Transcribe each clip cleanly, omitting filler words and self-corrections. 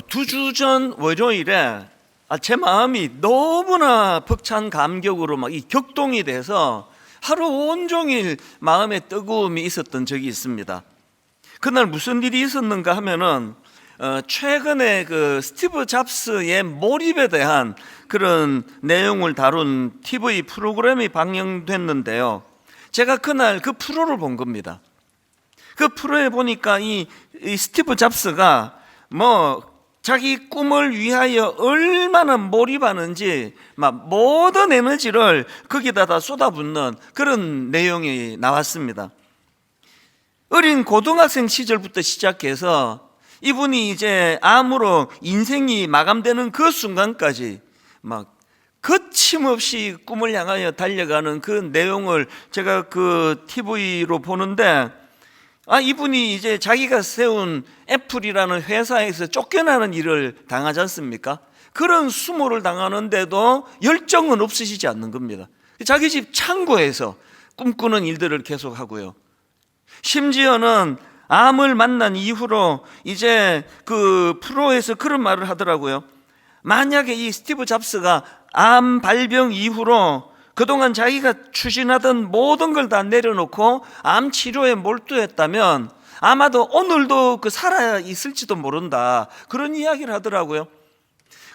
두 주 전 월요일에 제 마음이 너무나 벅찬 감격으로 막 이 격동이 돼서 하루 온종일 마음에 뜨거움이 있었던 적이 있습니다. 그날 무슨 일이 있었는가 하면은 최근에 그 스티브 잡스의 몰입에 대한 그런 내용을 다룬 TV 프로그램이 방영됐는데요. 제가 그날 그 프로를 본 겁니다. 그 프로에 보니까 이 스티브 잡스가 자기 꿈을 위하여 얼마나 몰입하는지 막 모든 에너지를 거기다 다 쏟아붓는 그런 내용이 나왔습니다. 어린 고등학생 시절부터 시작해서 이분이 이제 암으로 인생이 마감되는 그 순간까지 막 거침없이 꿈을 향하여 달려가는 그 내용을 제가 그 TV로 보는데, 이분이 이제 자기가 세운 애플이라는 회사에서 쫓겨나는 일을 당하지 않습니까? 그런 수모를 당하는데도 열정은 없으시지 않는 겁니다. 자기 집 창고에서 꿈꾸는 일들을 계속하고요. 심지어는 암을 만난 이후로 이제 그 프로에서 그런 말을 하더라고요. 만약에 이 스티브 잡스가 암 발병 이후로 그동안 자기가 추진하던 모든 걸 다 내려놓고 암 치료에 몰두했다면 아마도 오늘도 살아 있을지도 모른다, 그런 이야기를 하더라고요.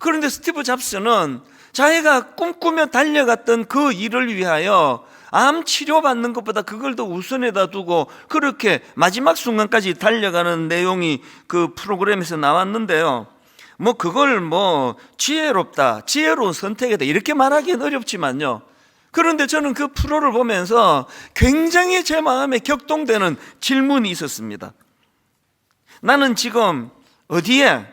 그런데 스티브 잡스는 자기가 꿈꾸며 달려갔던 그 일을 위하여 암 치료받는 것보다 그걸 더 우선에다 두고 그렇게 마지막 순간까지 달려가는 내용이 그 프로그램에서 나왔는데요. 그걸 지혜롭다, 지혜로운 선택이다 이렇게 말하기는 어렵지만요. 그런데 저는 그 프로를 보면서 굉장히 제 마음에 격동되는 질문이 있었습니다. 나는 지금 어디에,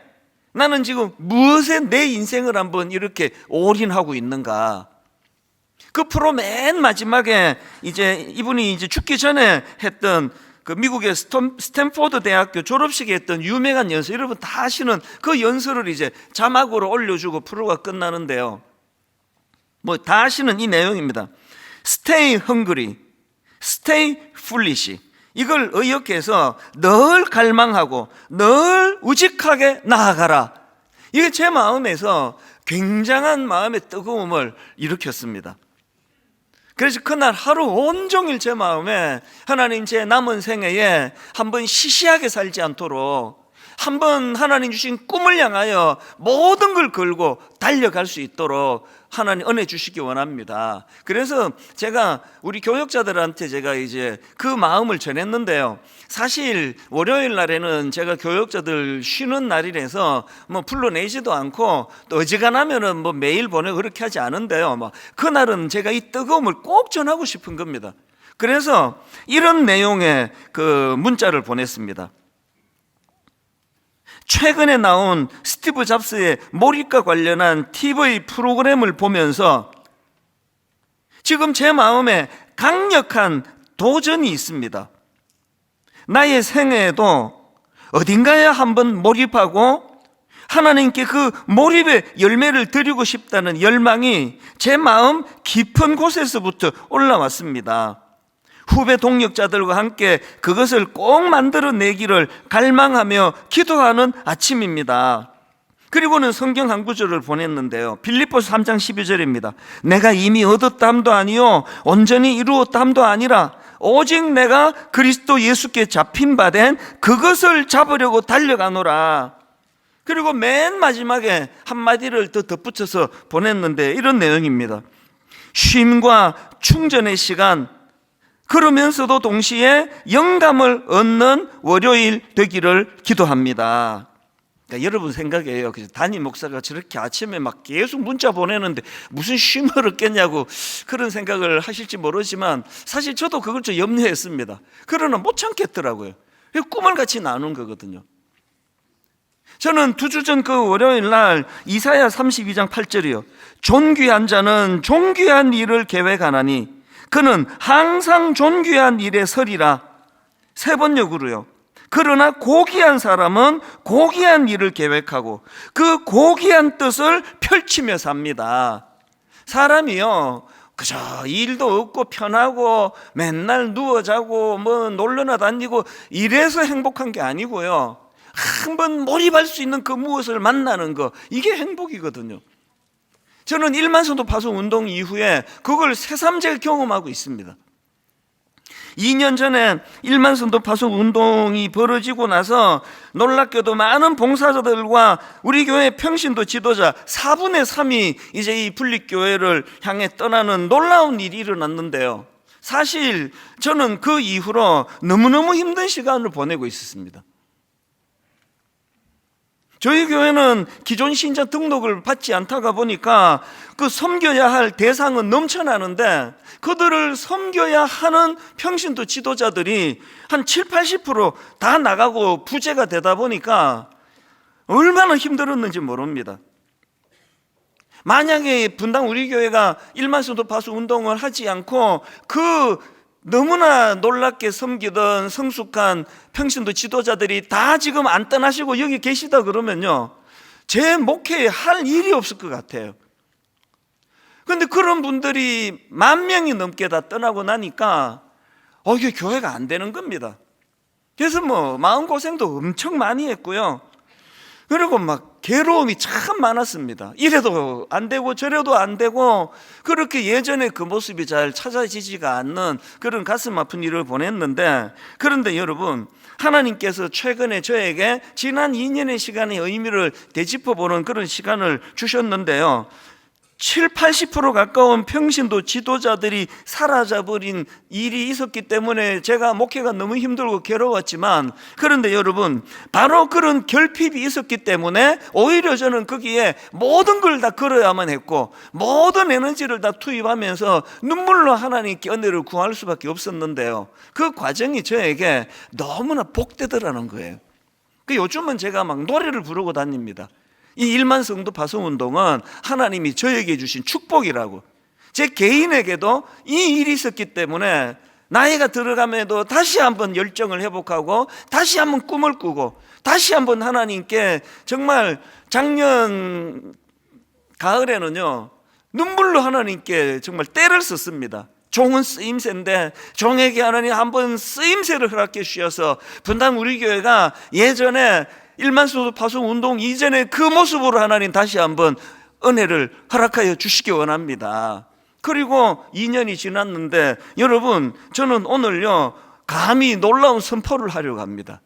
나는 지금 무엇에 내 인생을 한번 이렇게 올인하고 있는가? 그 프로 맨 마지막에 이제 이분이 이제 죽기 전에 했던 그 미국의 스탠포드 대학교 졸업식에 했던 유명한 연설, 여러분 다 아시는 그 연설을 이제 자막으로 올려주고 프로가 끝나는데요. 다 아시는 이 내용입니다. Stay hungry, stay foolish. 이걸 의역해서 늘 갈망하고 늘 우직하게 나아가라. 이게 제 마음에서 굉장한 마음의 뜨거움을 일으켰습니다. 그래서 그날 하루 온종일 제 마음에 하나님, 제 남은 생애에 한번 시시하게 살지 않도록 한번 하나님 주신 꿈을 향하여 모든 걸 걸고 달려갈 수 있도록 하나님 은혜 주시기 원합니다. 그래서 제가 우리 교역자들한테 제가 이제 그 마음을 전했는데요. 사실 월요일 날에는 제가 교역자들 쉬는 날이라서 불러내지도 않고 또 어지간하면은 매일 보내고 그렇게 하지 않은데요. 그날은 제가 이 뜨거움을 꼭 전하고 싶은 겁니다. 그래서 이런 내용의 그 문자를 보냈습니다. 최근에 나온 스티브 잡스의 몰입과 관련한 TV 프로그램을 보면서 지금 제 마음에 강력한 도전이 있습니다. 나의 생애에도 어딘가에 한번 몰입하고 하나님께 그 몰입의 열매를 드리고 싶다는 열망이 제 마음 깊은 곳에서부터 올라왔습니다. 후배 동력자들과 함께 그것을 꼭 만들어내기를 갈망하며 기도하는 아침입니다. 그리고는 성경 한 구절을 보냈는데요. 빌립보서 3장 12절입니다. 내가 이미 얻었담도 아니요 온전히 이루었담도 아니라 오직 내가 그리스도 예수께 잡힌 바 된 그것을 잡으려고 달려가노라. 그리고 맨 마지막에 한마디를 더 덧붙여서 보냈는데 이런 내용입니다. 쉼과 충전의 시간, 그러면서도 동시에 영감을 얻는 월요일 되기를 기도합니다. 그러니까 여러분 생각이에요. 담임 목사가 저렇게 아침에 막 계속 문자 보내는데 무슨 쉼을 얻겠냐고 그런 생각을 하실지 모르지만 사실 저도 그걸 좀 염려했습니다. 그러나 못 참겠더라고요. 꿈을 같이 나눈 거거든요. 저는 두 주 전 그 월요일 날 이사야 32장 8절이요. 존귀한 자는 존귀한 일을 계획하나니 그는 항상 존귀한 일에 서리라. 세 번역으로요. 그러나 고귀한 사람은 고귀한 일을 계획하고 그 고귀한 뜻을 펼치며 삽니다. 사람이요, 그저 일도 없고 편하고 맨날 누워 자고 놀러나 다니고 이래서 행복한 게 아니고요. 한번 몰입할 수 있는 그 무엇을 만나는 거, 이게 행복이거든요. 저는 1만 성도 파송 운동 이후에 그걸 새삼 경험하고 있습니다. 2년 전에 1만 성도 파송 운동이 벌어지고 나서 놀랍게도 많은 봉사자들과 우리 교회 평신도 지도자 4분의 3이 이제 이 분립교회를 향해 떠나는 놀라운 일이 일어났는데요. 사실 저는 그 이후로 너무너무 힘든 시간을 보내고 있었습니다. 저희 교회는 기존 신자 등록을 받지 않다가 보니까 그 섬겨야 할 대상은 넘쳐나는데 그들을 섬겨야 하는 평신도 지도자들이 한 70-80% 다 나가고 부재가 되다 보니까 얼마나 힘들었는지 모릅니다. 만약에 분당 우리 교회가 1만 성도 파송 운동을 하지 않고 그 너무나 놀랍게 섬기던 성숙한 평신도 지도자들이 다 지금 안 떠나시고 여기 계시다 그러면요, 제 목회에 할 일이 없을 것 같아요. 그런데 그런 분들이 10,000명이 넘게 다 떠나고 나니까 이게 교회가 안 되는 겁니다. 그래서 마음고생도 엄청 많이 했고요. 그리고 막 괴로움이 참 많았습니다. 이래도 안 되고 저래도 안 되고, 그렇게 예전에 그 모습이 잘 찾아지지가 않는 그런 가슴 아픈 일을 보냈는데, 그런데 여러분, 하나님께서 최근에 저에게 지난 2년의 시간의 의미를 되짚어보는 그런 시간을 주셨는데요, 70-80% 가까운 평신도 지도자들이 사라져버린 일이 있었기 때문에 제가 목회가 너무 힘들고 괴로웠지만, 그런데 여러분, 바로 그런 결핍이 있었기 때문에 오히려 저는 거기에 모든 걸 다 걸어야만 했고 모든 에너지를 다 투입하면서 눈물로 하나님께 은혜를 구할 수밖에 없었는데요, 그 과정이 저에게 너무나 복되더라는 거예요. 요즘은 제가 막 노래를 부르고 다닙니다. 이 1만 성도 파송 운동은 하나님이 저에게 주신 축복이라고. 제 개인에게도 이 일이 있었기 때문에 나이가 들어가면도 다시 한번 열정을 회복하고 다시 한번 꿈을 꾸고 다시 한번 하나님께, 정말 작년 가을에는요, 눈물로 하나님께 정말 때를 썼습니다. 종은 쓰임새인데 종에게 하나님 한번 쓰임새를 허락해 주셔서 분당 우리 교회가 예전에 1만 성도 파송 운동 이전에 그 모습으로 하나님 다시 한번 은혜를 허락하여 주시기 원합니다. 그리고 2년이 지났는데 여러분, 저는 오늘요 감히 놀라운 선포를 하려고 합니다.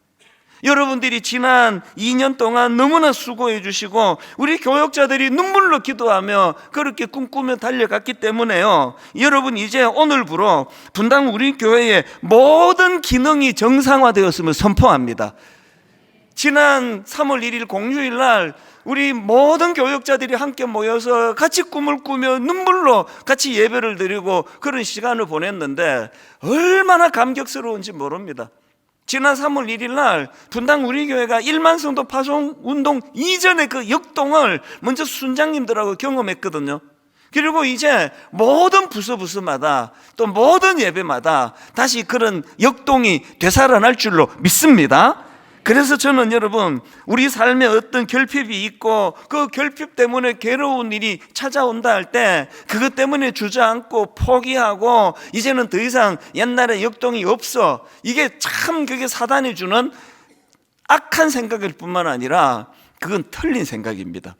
여러분들이 지난 2년 동안 너무나 수고해 주시고 우리 교역자들이 눈물로 기도하며 그렇게 꿈꾸며 달려갔기 때문에요, 여러분 이제 오늘부로 분당 우리 교회의 모든 기능이 정상화되었음을 선포합니다. 지난 3월 1일 공휴일 날 우리 모든 교역자들이 함께 모여서 같이 꿈을 꾸며 눈물로 같이 예배를 드리고 그런 시간을 보냈는데 얼마나 감격스러운지 모릅니다. 지난 3월 1일 날 분당 우리 교회가 1만 성도 파송 운동 이전의 그 역동을 먼저 순장님들하고 경험했거든요. 그리고 이제 모든 부서마다 또 모든 예배마다 다시 그런 역동이 되살아날 줄로 믿습니다. 그래서 저는 여러분, 우리 삶에 어떤 결핍이 있고 그 결핍 때문에 괴로운 일이 찾아온다 할 때 그것 때문에 주저앉고 포기하고 이제는 더 이상 옛날에 역동이 없어, 이게 참 그게 사단이 주는 악한 생각일 뿐만 아니라 그건 틀린 생각입니다.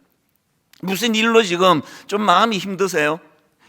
무슨 일로 지금 좀 마음이 힘드세요?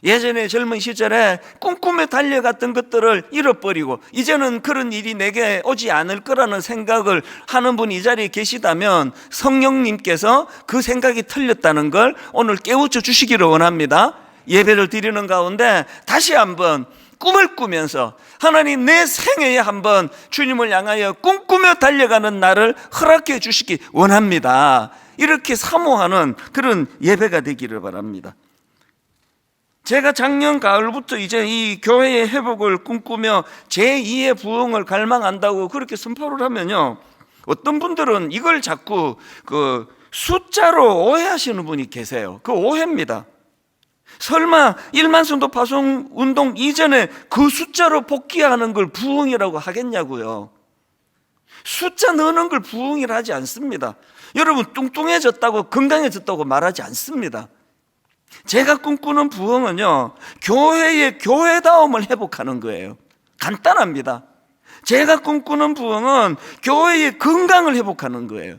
예전에 젊은 시절에 꿈꾸며 달려갔던 것들을 잃어버리고 이제는 그런 일이 내게 오지 않을 거라는 생각을 하는 분이 이 자리에 계시다면 성령님께서 그 생각이 틀렸다는 걸 오늘 깨우쳐 주시기를 원합니다. 예배를 드리는 가운데 다시 한번 꿈을 꾸면서 하나님, 내 생애에 한번 주님을 향하여 꿈꾸며 달려가는 날을 허락해 주시기 원합니다. 이렇게 사모하는 그런 예배가 되기를 바랍니다. 제가 작년 가을부터 이제 이 교회의 회복을 꿈꾸며 제2의 부흥을 갈망한다고 그렇게 선포를 하면요, 어떤 분들은 이걸 자꾸 그 숫자로 오해하시는 분이 계세요. 그 오해입니다. 설마 1만 성도 파송 운동 이전에 그 숫자로 복귀하는 걸 부흥이라고 하겠냐고요. 숫자 넣는 걸 부흥이라 하지 않습니다. 여러분, 뚱뚱해졌다고 건강해졌다고 말하지 않습니다. 제가 꿈꾸는 부흥은요, 교회의 교회다움을 회복하는 거예요. 간단합니다. 제가 꿈꾸는 부흥은 교회의 건강을 회복하는 거예요.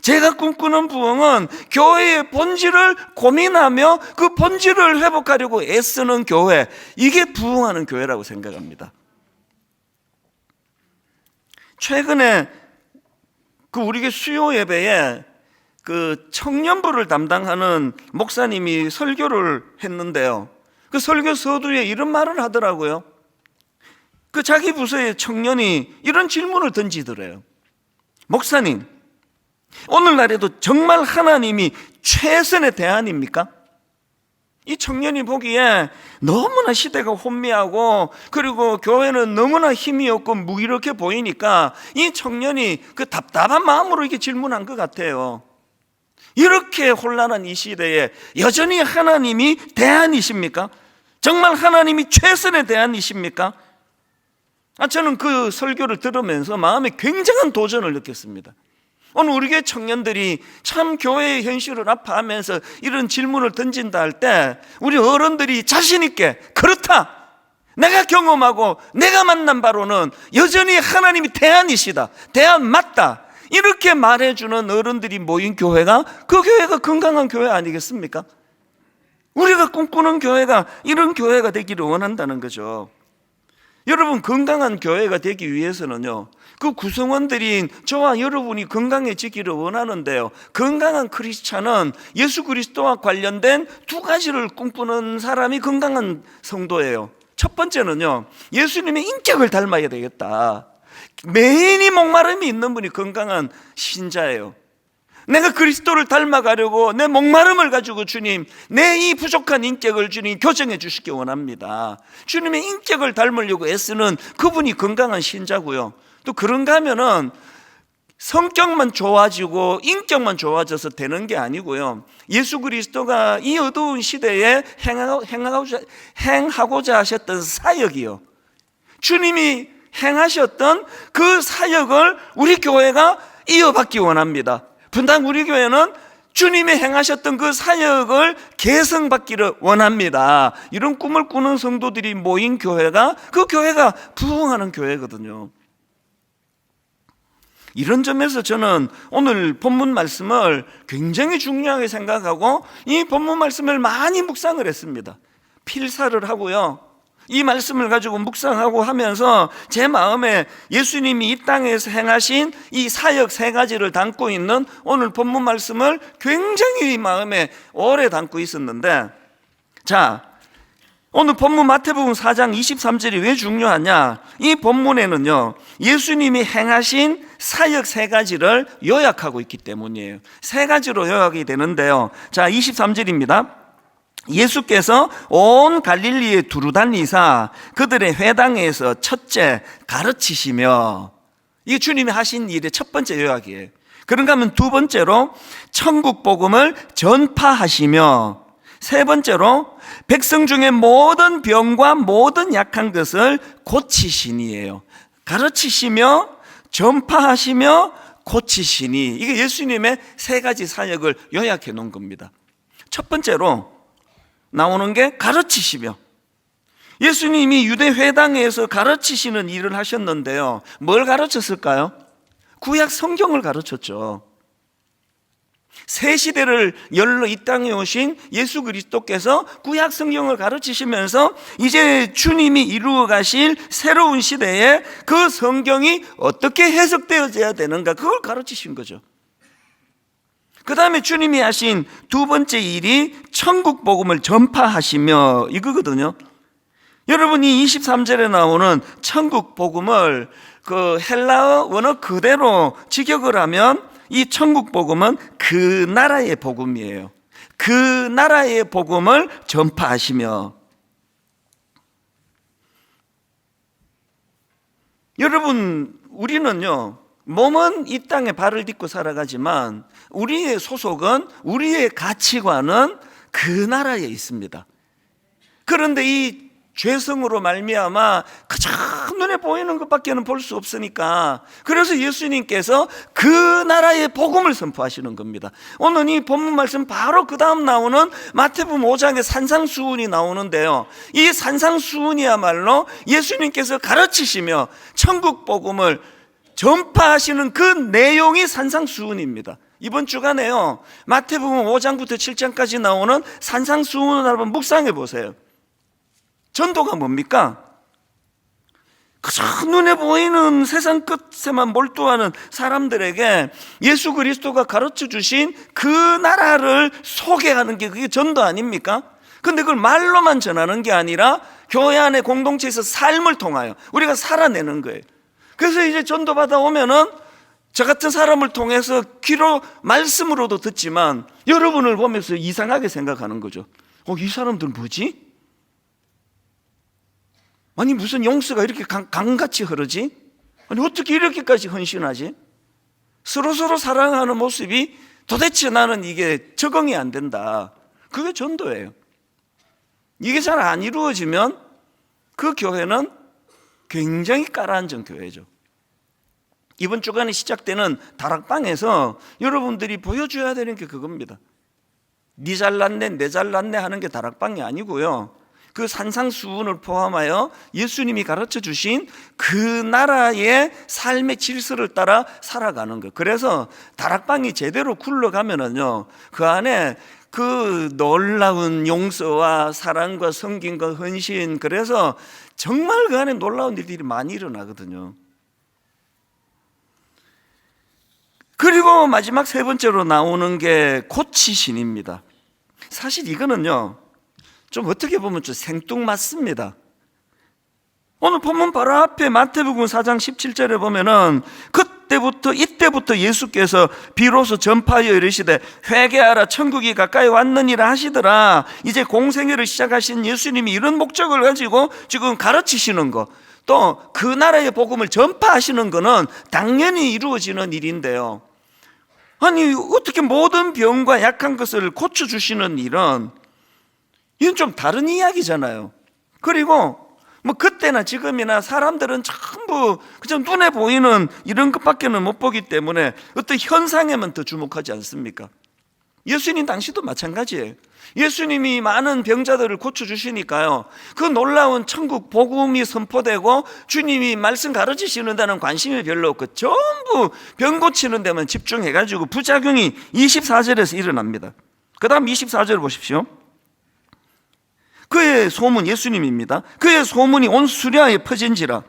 제가 꿈꾸는 부흥은 교회의 본질을 고민하며 그 본질을 회복하려고 애쓰는 교회, 이게 부흥하는 교회라고 생각합니다. 최근에 우리 교회 수요 예배에 청년부를 담당하는 목사님이 설교를 했는데요, 그 설교 서두에 이런 말을 하더라고요. 자기 부서의 청년이 이런 질문을 던지더래요. 목사님, 오늘날에도 정말 하나님이 최선의 대안입니까? 이 청년이 보기에 너무나 시대가 혼미하고 그리고 교회는 너무나 힘이 없고 무기력해 보이니까 이 청년이 답답한 마음으로 이렇게 질문한 것 같아요. 이렇게 혼란한 이 시대에 여전히 하나님이 대안이십니까? 정말 하나님이 최선의 대안이십니까? 저는 그 설교를 들으면서 마음에 굉장한 도전을 느꼈습니다. 오늘 우리 교회 청년들이 참 교회의 현실을 아파하면서 이런 질문을 던진다 할 때 우리 어른들이 자신 있게 그렇다, 내가 경험하고 내가 만난 바로는 여전히 하나님이 대안이시다, 대안 맞다, 이렇게 말해주는 어른들이 모인 교회가 그 교회가 건강한 교회 아니겠습니까? 우리가 꿈꾸는 교회가 이런 교회가 되기를 원한다는 거죠. 여러분, 건강한 교회가 되기 위해서는요, 그 구성원들인 저와 여러분이 건강해지기를 원하는데요, 건강한 크리스찬은 예수 그리스도와 관련된 두 가지를 꿈꾸는 사람이 건강한 성도예요. 첫 번째는요, 예수님의 인격을 닮아야 되겠다. 매인이 목마름이 있는 분이 건강한 신자예요. 내가 그리스도를 닮아가려고 내 목마름을 가지고 주님, 내 이 부족한 인격을 주님 교정해 주시기 원합니다. 주님의 인격을 닮으려고 애쓰는 그분이 건강한 신자고요. 또 그런가 하면은 성격만 좋아지고 인격만 좋아져서 되는 게 아니고요, 예수 그리스도가 이 어두운 시대에 행하고자 하셨던 사역이요, 주님이 행하셨던 그 사역을 우리 교회가 이어받기 원합니다. 분당 우리 교회는 주님이 행하셨던 그 사역을 계승받기를 원합니다. 이런 꿈을 꾸는 성도들이 모인 교회가 그 교회가 부흥하는 교회거든요. 이런 점에서 저는 오늘 본문 말씀을 굉장히 중요하게 생각하고 이 본문 말씀을 많이 묵상을 했습니다. 필사를 하고요, 이 말씀을 가지고 묵상하고 하면서 제 마음에 예수님이 이 땅에서 행하신 이 사역 세 가지를 담고 있는 오늘 본문 말씀을 굉장히 마음에 오래 담고 있었는데, 자, 오늘 본문 마태복음 4장 23절이 왜 중요하냐? 이 본문에는요, 예수님이 행하신 사역 세 가지를 요약하고 있기 때문이에요. 세 가지로 요약이 되는데요, 자, 23절입니다. 예수께서 온 갈릴리에 두루다니사 그들의 회당에서 첫째 가르치시며, 이게 주님이 하신 일의 첫 번째 요약이에요. 그런가 하면 두 번째로 천국 복음을 전파하시며, 세 번째로 백성 중에 모든 병과 모든 약한 것을 고치시니예요. 가르치시며 전파하시며 고치시니, 이게 예수님의 세 가지 사역을 요약해 놓은 겁니다. 첫 번째로 나오는 게 가르치시며, 예수님이 유대 회당에서 가르치시는 일을 하셨는데요, 뭘 가르쳤을까요? 구약 성경을 가르쳤죠. 새 시대를 열러 이 땅에 오신 예수 그리스도께서 구약 성경을 가르치시면서 이제 주님이 이루어 가실 새로운 시대에 그 성경이 어떻게 해석되어져야 되는가, 그걸 가르치신 거죠. 그 다음에 주님이 하신 두 번째 일이 천국 복음을 전파하시며, 이거거든요. 여러분, 이 23절에 나오는 천국 복음을 그 헬라어 원어 그대로 직역을 하면 이 천국 복음은 그 나라의 복음이에요. 그 나라의 복음을 전파하시며, 여러분, 우리는요, 몸은 이 땅에 발을 딛고 살아가지만 우리의 소속은, 우리의 가치관은 그 나라에 있습니다. 그런데 이 죄성으로 말미암아 가장 눈에 보이는 것밖에는 볼 수 없으니까, 그래서 예수님께서 그 나라의 복음을 선포하시는 겁니다. 오늘 이 본문 말씀 바로 그 다음 나오는 마태복음 5장에 산상수훈이 나오는데요, 이 산상수훈이야말로 예수님께서 가르치시며 천국 복음을 전파하시는 그 내용이 산상수훈입니다. 이번 주간에요, 마태복음 5장부터 7장까지 나오는 산상수훈을 한번 묵상해 보세요. 전도가 뭡니까? 그저 눈에 보이는 세상 끝에만 몰두하는 사람들에게 예수 그리스도가 가르쳐 주신 그 나라를 소개하는 게 그게 전도 아닙니까? 근데 그걸 말로만 전하는 게 아니라 교회 안에 공동체에서 삶을 통하여 우리가 살아내는 거예요. 그래서 이제 전도 받아오면은 저 같은 사람을 통해서 귀로 말씀으로도 듣지만 여러분을 보면서 이상하게 생각하는 거죠. 이 사람들은 뭐지? 아니 무슨 용수가 이렇게 강같이 흐르지? 아니 어떻게 이렇게까지 헌신하지? 서로 사랑하는 모습이 도대체 나는 이게 적응이 안 된다. 그게 전도예요. 이게 잘 안 이루어지면 그 교회는 굉장히 가라앉은 교회죠. 이번 주간에 시작되는 다락방에서 여러분들이 보여줘야 되는 게 그겁니다. 니 잘났네 내 잘났네 하는 게 다락방이 아니고요, 그 산상수훈을 포함하여 예수님이 가르쳐 주신 그 나라의 삶의 질서를 따라 살아가는 것. 그래서 다락방이 제대로 굴러가면은요, 그 안에 그 놀라운 용서와 사랑과 섬김과 헌신, 그래서 정말 그 안에 놀라운 일들이 많이 일어나거든요. 그리고 마지막 세 번째로 나오는 게 고치신입니다. 사실 이거는요, 좀 어떻게 보면 좀 생뚱맞습니다. 오늘 본문 바로 앞에 마태복음 4장 17절에 보면은 이때부터 예수께서 비로소 전파하여 이르시되 회개하라 천국이 가까이 왔느니라 하시더라. 이제 공생애를 시작하신 예수님이 이런 목적을 가지고 지금 가르치시는 거, 또 그 나라의 복음을 전파하시는 거는 당연히 이루어지는 일인데요, 아니 어떻게 모든 병과 약한 것을 고쳐주시는 일은, 이건 좀 다른 이야기잖아요. 그리고 뭐 그때나 지금이나 사람들은 전부 그냥 눈에 보이는 이런 것밖에는 못 보기 때문에 어떤 현상에만 더 주목하지 않습니까? 예수님 당시도 마찬가지예요. 예수님이 많은 병자들을 고쳐주시니까요, 그 놀라운 천국 복음이 선포되고 주님이 말씀 가르치시는 데는 관심이 별로 없고 전부 병 고치는 데만 집중해가지고 부작용이 24절에서 일어납니다. 그 다음 24절 보십시오. 그의 소문, 예수님입니다. 그의 소문이 온 수리아에 퍼진지라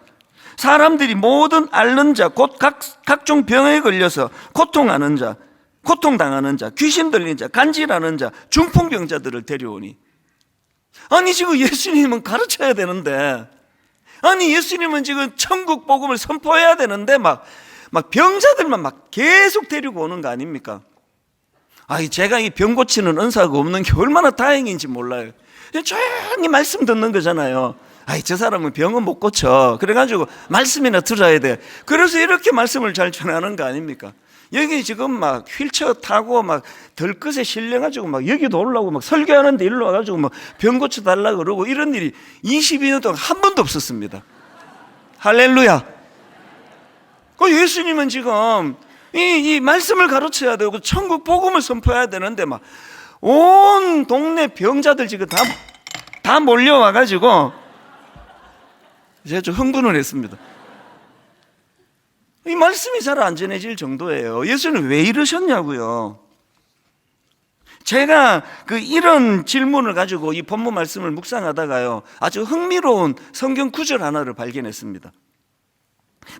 사람들이 모든 앓는 자 곧 각종 병에 걸려서 고통하는 자, 고통당하는 자, 귀신 들린 자, 간질하는 자, 중풍병자들을 데려오니. 아니 지금 예수님은 가르쳐야 되는데, 아니 예수님은 지금 천국 복음을 선포해야 되는데 막 병자들만 막 계속 데리고 오는 거 아닙니까? 제가 이 병 고치는 은사가 없는 게 얼마나 다행인지 몰라요. 조용히 말씀 듣는 거잖아요. 저 사람은 병은 못 고쳐. 그래가지고 말씀이나 들어야 돼. 그래서 이렇게 말씀을 잘 전하는 거 아닙니까? 여기 지금 막 휠체어 타고 막 덜끝에 실려가지고 막 여기도 올라오고 막 설교하는데 일로 와가지고 막 병 고쳐달라고 그러고 이런 일이 22년 동안 한 번도 없었습니다. 할렐루야. 예수님은 지금 이 말씀을 가르쳐야 되고 천국 복음을 선포해야 되는데 막 온 동네 병자들 지금 다 몰려와가지고 제가 좀 흥분을 했습니다. 이 말씀이 잘 안 전해질 정도예요. 예수는 왜 이러셨냐고요. 제가 이런 질문을 가지고 이 본문 말씀을 묵상하다가요, 아주 흥미로운 성경 구절 하나를 발견했습니다.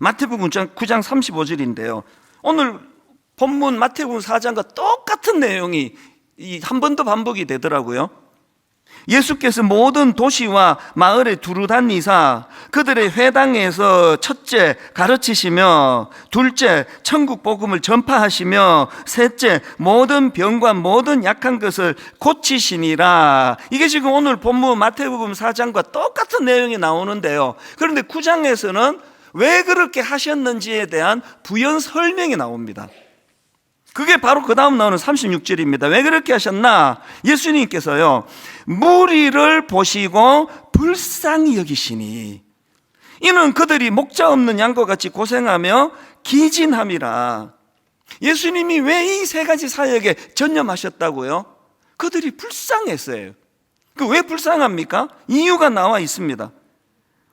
마태복음 9장 35절인데요 오늘 본문 마태복음 4장과 똑같은 내용이 한 번 더 반복이 되더라고요. 예수께서 모든 도시와 마을에 두루 다니사 그들의 회당에서 첫째 가르치시며, 둘째 천국 복음을 전파하시며, 셋째 모든 병과 모든 약한 것을 고치시니라. 이게 지금 오늘 본문 마태복음 4장과 똑같은 내용이 나오는데요, 그런데 9장에서는 왜 그렇게 하셨는지에 대한 부연 설명이 나옵니다. 그게 바로 그 다음 나오는 36절입니다. 왜 그렇게 하셨나? 예수님께서요, 무리를 보시고 불쌍히 여기시니 이는 그들이 목자 없는 양과 같이 고생하며 기진함이라. 예수님이 왜 이 세 가지 사역에 전념하셨다고요? 그들이 불쌍했어요. 그 왜 불쌍합니까? 이유가 나와 있습니다.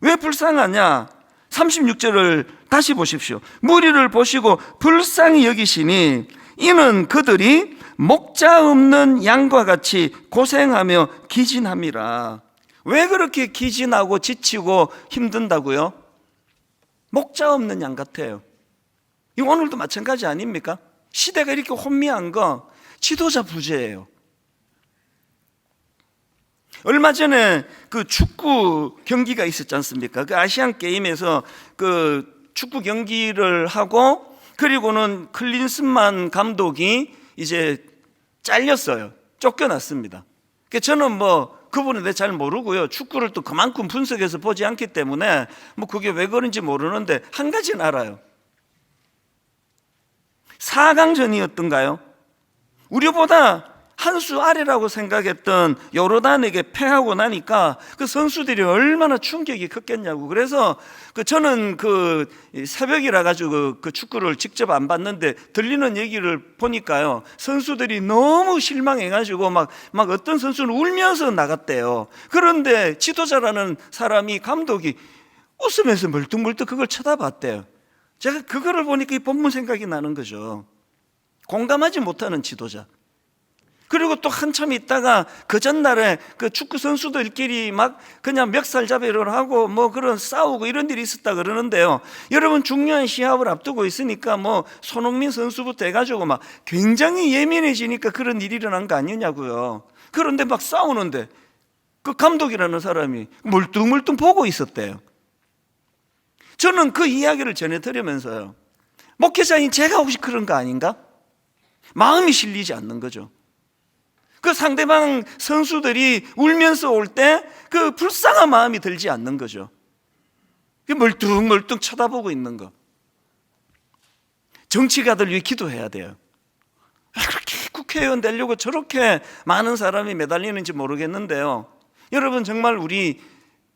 왜 불쌍하냐? 36절을 다시 보십시오. 무리를 보시고 불쌍히 여기시니 이는 그들이 목자 없는 양과 같이 고생하며 기진함이라. 왜 그렇게 기진하고 지치고 힘든다고요? 목자 없는 양 같아요. 이 오늘도 마찬가지 아닙니까? 시대가 이렇게 혼미한 거 지도자 부재예요. 얼마 전에 그 축구 경기가 있었지 않습니까? 그 아시안 게임에서 그 축구 경기를 하고 그리고는 클린스만 감독이 이제 잘렸어요. 쫓겨났습니다. 저는 뭐 그분에 대해 잘 모르고요. 축구를 또 그만큼 분석해서 보지 않기 때문에 뭐 그게 왜 그런지 모르는데 한 가지는 알아요. 4강전이었던가요? 우리보다 한 수 아래라고 생각했던 요르단에게 패하고 나니까 그 선수들이 얼마나 충격이 컸겠냐고. 그래서 저는 그 새벽이라 가지고 그 축구를 직접 안 봤는데 들리는 얘기를 보니까요, 선수들이 너무 실망해가지고 막 어떤 선수는 울면서 나갔대요. 그런데 지도자라는 사람이, 감독이 웃으면서 멀뚱멀뚱 그걸 쳐다봤대요. 제가 그거를 보니까 이 본문 생각이 나는 거죠. 공감하지 못하는 지도자. 그리고 또 한참 있다가 그 전날에 그 축구 선수들끼리 막 그냥 멱살잡이를 하고 뭐 그런 싸우고 이런 일이 있었다 그러는데요. 여러분, 중요한 시합을 앞두고 있으니까 뭐 손흥민 선수부터 해가지고 막 굉장히 예민해지니까 그런 일이 일어난 거 아니냐고요. 그런데 막 싸우는데 그 감독이라는 사람이 멀뚱멀뚱 보고 있었대요. 저는 그 이야기를 전해드리면서요, 목회자인 제가 혹시 그런 거 아닌가? 마음이 실리지 않는 거죠. 그 상대방 선수들이 울면서 올 때 그 불쌍한 마음이 들지 않는 거죠. 멀뚱멀뚱 쳐다보고 있는 거. 정치가들 위해 기도해야 돼요. 그렇게 국회의원 되려고 저렇게 많은 사람이 매달리는지 모르겠는데요, 여러분, 정말 우리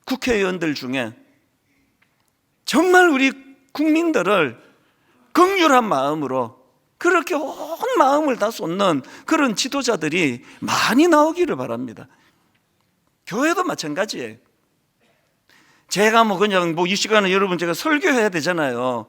국회의원들 중에 정말 우리 국민들을 긍휼한 마음으로 그렇게 온 마음을 다 쏟는 그런 지도자들이 많이 나오기를 바랍니다. 교회도 마찬가지예요. 제가 그냥 이 시간에 여러분 제가 설교해야 되잖아요.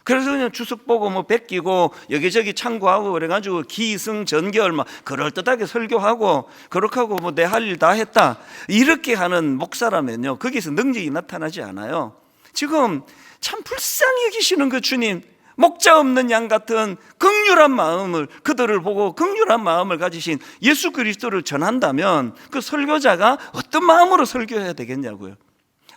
그래서 그냥 주석 보고 베끼고 여기저기 참고하고 그래가지고 기승전결 그럴듯하게 설교하고 그렇게 하고 내 할 일 다 했다 이렇게 하는 목사라면요, 거기서 능력이 나타나지 않아요. 지금 참 불쌍히 여기시는 그 주님, 목자 없는 양 같은 긍휼한 마음을, 그들을 보고 긍휼한 마음을 가지신 예수 그리스도를 전한다면 그 설교자가 어떤 마음으로 설교해야 되겠냐고요.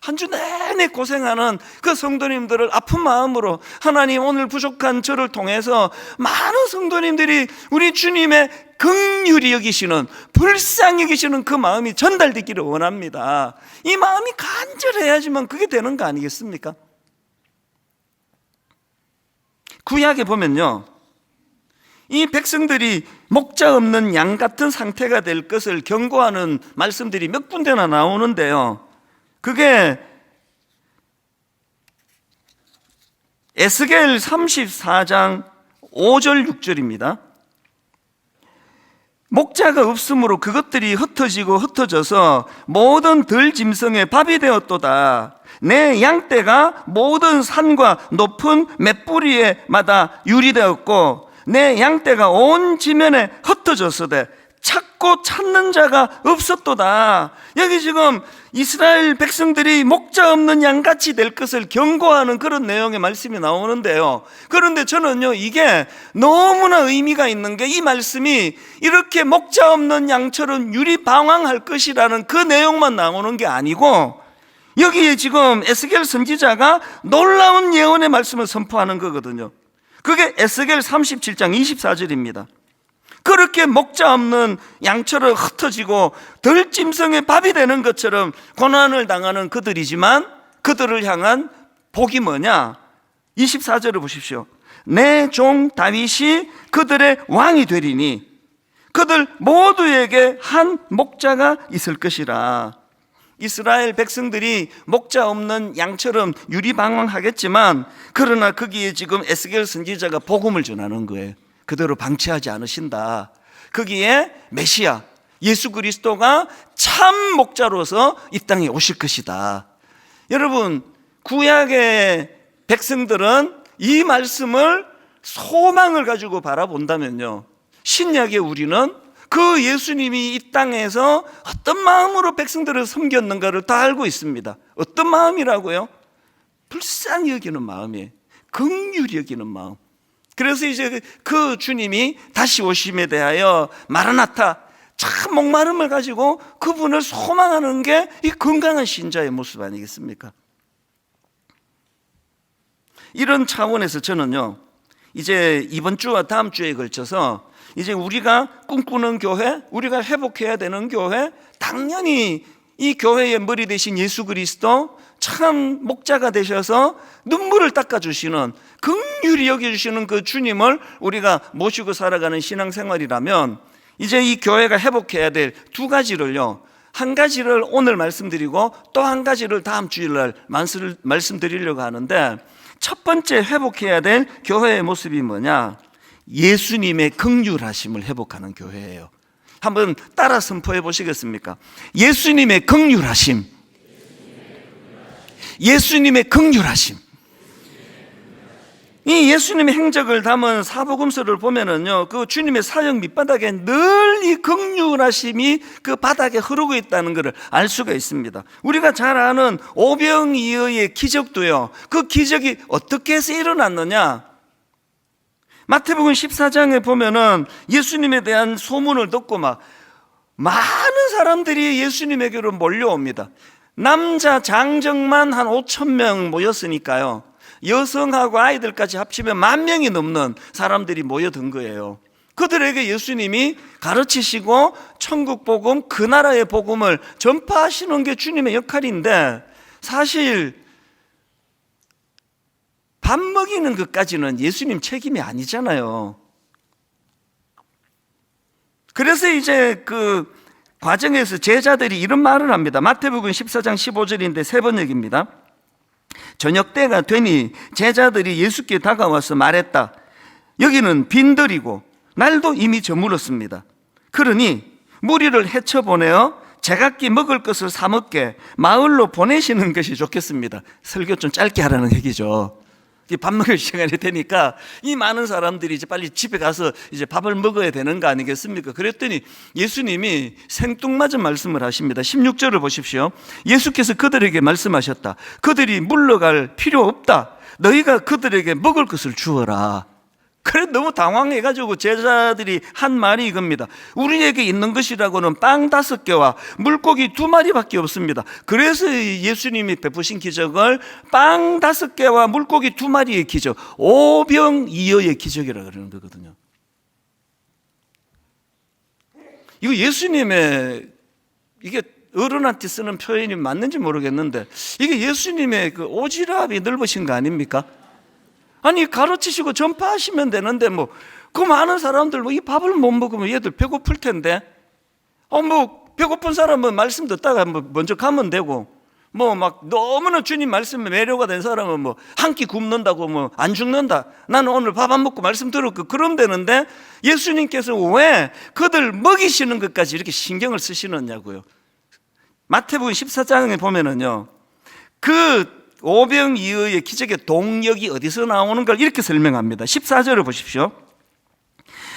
한 주 내내 고생하는 그 성도님들을 아픈 마음으로, 하나님 오늘 부족한 저를 통해서 많은 성도님들이 우리 주님의 긍휼히 여기시는, 불쌍히 여기시는 그 마음이 전달되기를 원합니다. 이 마음이 간절해야지만 그게 되는 거 아니겠습니까? 구약에 보면요, 이 백성들이 목자 없는 양 같은 상태가 될 것을 경고하는 말씀들이 몇 군데나 나오는데요, 그게 에스겔 34장 5절 6절입니다. 목자가 없으므로 그것들이 흩어지고 흩어져서 모든 들짐승의 밥이 되었도다. 내 양떼가 모든 산과 높은 맷뿌리에마다 유리되었고 내 양떼가 온 지면에 흩어졌으되 찾고 찾는 자가 없었도다. 여기 지금 이스라엘 백성들이 목자 없는 양같이 될 것을 경고하는 그런 내용의 말씀이 나오는데요, 그런데 저는요, 이게 너무나 의미가 있는 게, 이 말씀이 이렇게 목자 없는 양처럼 유리방황할 것이라는 그 내용만 나오는 게 아니고, 여기에 지금 에스겔 선지자가 놀라운 예언의 말씀을 선포하는 거거든요. 그게 에스겔 37장 24절입니다. 그렇게 목자 없는 양처럼 흩어지고 들짐승의 밥이 되는 것처럼 고난을 당하는 그들이지만 그들을 향한 복이 뭐냐? 24절을 보십시오. 내 종 다윗이 그들의 왕이 되리니 그들 모두에게 한 목자가 있을 것이라. 이스라엘 백성들이 목자 없는 양처럼 유리방황하겠지만, 그러나 거기에 지금 에스겔 선지자가 복음을 전하는 거예요. 그대로 방치하지 않으신다. 거기에 메시아 예수 그리스도가 참 목자로서 이 땅에 오실 것이다. 여러분, 구약의 백성들은 이 말씀을 소망을 가지고 바라본다면요, 신약의 우리는 그 예수님이 이 땅에서 어떤 마음으로 백성들을 섬겼는가를 다 알고 있습니다. 어떤 마음이라고요? 불쌍히 여기는 마음이에요. 긍휼히 여기는 마음. 그래서 이제 그 주님이 다시 오심에 대하여 마라나타, 참 목마름을 가지고 그분을 소망하는 게 이 건강한 신자의 모습 아니겠습니까? 이런 차원에서 저는요, 이제 이번 주와 다음 주에 걸쳐서 이제 우리가 꿈꾸는 교회, 우리가 회복해야 되는 교회, 당연히 이 교회의 머리 되신 예수 그리스도 참 목자가 되셔서 눈물을 닦아주시는, 긍휼히 여겨주시는 그 주님을 우리가 모시고 살아가는 신앙생활이라면, 이제 이 교회가 회복해야 될 두 가지를요, 한 가지를 오늘 말씀드리고 또 한 가지를 다음 주일날 말씀드리려고 하는데, 첫 번째 회복해야 될 교회의 모습이 뭐냐? 예수님의 긍휼하심을 회복하는 교회예요. 한번 따라 선포해 보시겠습니까? 예수님의 긍휼하심. 예수님의 긍휼하심. 이 예수님의 행적을 담은 사복음서를 보면은요, 그 주님의 사역 밑바닥에 늘 이 긍휼하심이 그 바닥에 흐르고 있다는 것을 알 수가 있습니다. 우리가 잘 아는 오병이어의 기적도요, 그 기적이 어떻게 해서 일어났느냐? 마태복음 14장에 보면은 예수님에 대한 소문을 듣고 막 많은 사람들이 예수님에게로 몰려옵니다. 남자 장정만 한 5,000명 모였으니까요, 여성하고 아이들까지 합치면 10,000명이 넘는 사람들이 모여든 거예요. 그들에게 예수님이 가르치시고 천국 복음, 그 나라의 복음을 전파하시는 게 주님의 역할인데, 사실 밥 먹이는 것까지는 예수님 책임이 아니잖아요. 그래서 이제 그 과정에서 제자들이 이런 말을 합니다. 마태복음 14장 15절인데 세 번역입니다. 저녁 때가 되니 제자들이 예수께 다가와서 말했다. 여기는 빈들이고 날도 이미 저물었습니다. 그러니 무리를 헤쳐보내어 제각기 먹을 것을 사 먹게 마을로 보내시는 것이 좋겠습니다. 설교 좀 짧게 하라는 얘기죠. 밥 먹을 시간이 되니까 이 많은 사람들이 이제 빨리 집에 가서 이제 밥을 먹어야 되는 거 아니겠습니까? 그랬더니 예수님이 생뚱맞은 말씀을 하십니다. 16절을 보십시오. 예수께서 그들에게 말씀하셨다. 그들이 물러갈 필요 없다. 너희가 그들에게 먹을 것을 주어라. 그래, 너무 당황해가지고 제자들이 한 말이 이겁니다. 우리에게 있는 것이라고는 빵 5개와 물고기 2마리밖에 없습니다. 그래서 예수님이 베푸신 기적을 빵 5개와 물고기 2마리의 기적, 오병이어의 기적이라고 그러는 거거든요. 이거 예수님의, 이게 어른한테 쓰는 표현이 맞는지 모르겠는데, 이게 예수님의 그 오지랖이 넓으신 거 아닙니까? 아니, 가르치시고 전파하시면 되는데 뭐 그 많은 사람들 뭐 이 밥을 못 먹으면 얘들 배고플 텐데, 뭐 배고픈 사람은 말씀 듣다가 뭐 먼저 가면 되고, 뭐 막 너무나 주님 말씀에 매료가 된 사람은 뭐 한 끼 굶는다고 뭐 안 죽는다, 나는 오늘 밥 안 먹고 말씀 들었고, 그럼 되는데 예수님께서 왜 그들 먹이시는 것까지 이렇게 신경을 쓰시느냐고요. 마태복음 14장에 보면은요, 그 오병이어의 기적의 동력이 어디서 나오는 걸 이렇게 설명합니다. 14절을 보십시오.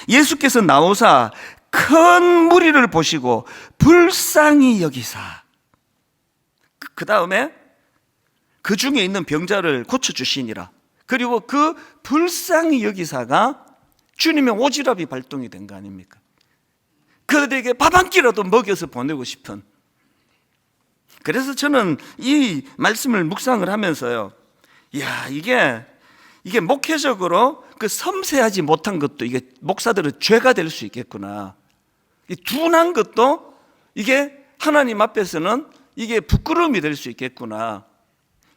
예수께서 나오사 큰 무리를 보시고 불쌍히 여기사, 그 다음에 그 중에 있는 병자를 고쳐주시니라. 그리고 그 불쌍히 여기사가 주님의 오지랖이 발동이 된 거 아닙니까? 그들에게 밥 한 끼라도 먹여서 보내고 싶은. 그래서 저는 이 말씀을 묵상을 하면서요, 이야, 이게 목회적으로 그 섬세하지 못한 것도 이게 목사들은 죄가 될 수 있겠구나. 이 둔한 것도 이게 하나님 앞에서는 이게 부끄러움이 될 수 있겠구나.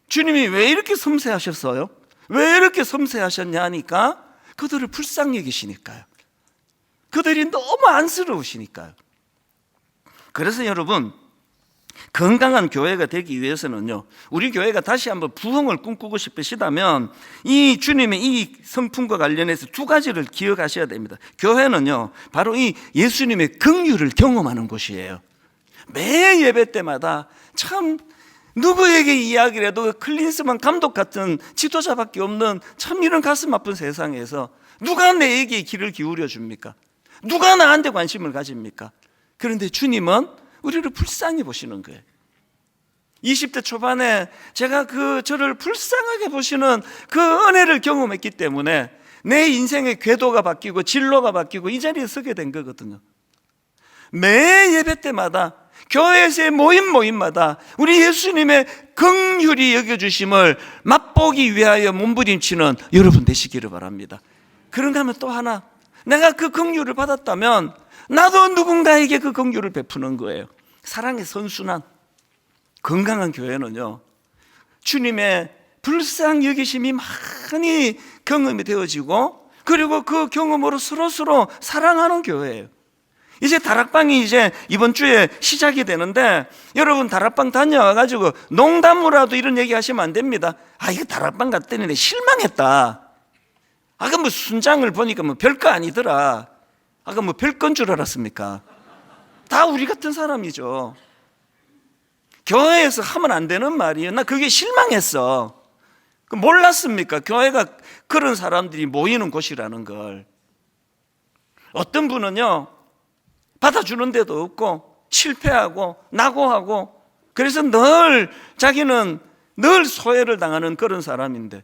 주님이 왜 이렇게 섬세하셨어요? 왜 이렇게 섬세하셨냐 하니까 그들을 불쌍히 여기시니까요. 그들이 너무 안쓰러우시니까요. 그래서 여러분, 건강한 교회가 되기 위해서는요, 우리 교회가 다시 한번 부흥을 꿈꾸고 싶으시다면 이 주님의 이 성품과 관련해서 두 가지를 기억하셔야 됩니다. 교회는요, 바로 이 예수님의 긍휼을 경험하는 곳이에요. 매 예배 때마다 참 누구에게 이야기를 해도 클린스만 감독 같은 지도자밖에 없는 참 이런 가슴 아픈 세상에서 누가 내에게 귀를 기울여 줍니까? 누가 나한테 관심을 가집니까? 그런데 주님은 우리를 불쌍히 보시는 거예요. 20대 초반에 제가 저를 불쌍하게 보시는 그 은혜를 경험했기 때문에 내 인생의 궤도가 바뀌고 진로가 바뀌고 이 자리에 서게 된 거거든요. 매 예배 때마다 교회에서의 모임마다 우리 예수님의 긍휼히 여겨주심을 맛보기 위하여 몸부림치는 여러분 되시기를 바랍니다. 그런가 하면 또 하나, 내가 그 긍휼을 받았다면 나도 누군가에게 그 긍휼을 베푸는 거예요. 사랑의 선순환. 건강한 교회는요, 주님의 불쌍 여기심이 많이 경험이 되어지고, 그리고 그 경험으로 서로 사랑하는 교회예요. 이제 다락방이 이제 이번 주에 시작이 되는데, 여러분 다락방 다녀와가지고 농담으로라도 이런 얘기 하시면 안 됩니다. 이거 다락방 갔더니 내 실망했다. 뭐 순장을 보니까 뭐 별거 아니더라. 뭐 별건 줄 알았습니까? 다 우리 같은 사람이죠. 교회에서 하면 안 되는 말이에요. 나 그게 실망했어. 몰랐습니까? 교회가 그런 사람들이 모이는 곳이라는 걸. 어떤 분은요, 받아주는 데도 없고 실패하고 낙오하고, 그래서 자기는 늘 소외를 당하는 그런 사람인데,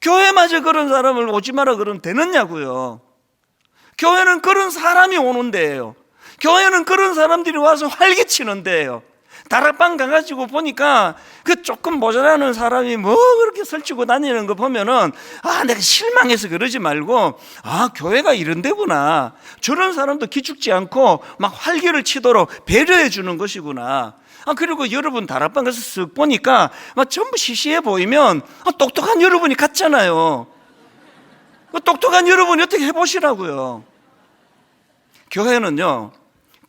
교회마저 그런 사람을 오지 마라 그러면 되느냐고요. 교회는 그런 사람이 오는 데예요. 교회는 그런 사람들이 와서 활기치는 데예요. 다락방 가가지고 보니까 그 조금 모자라는 사람이 뭐 그렇게 설치고 다니는 거 보면은 내가 실망해서 그러지 말고, 교회가 이런 데구나. 저런 사람도 기죽지 않고 막 활기를 치도록 배려해 주는 것이구나. 그리고 여러분 다락방 가서 쓱 보니까 막 전부 시시해 보이면 똑똑한 여러분이 같잖아요. 똑똑한 여러분이 어떻게 해보시라고요. 교회는요,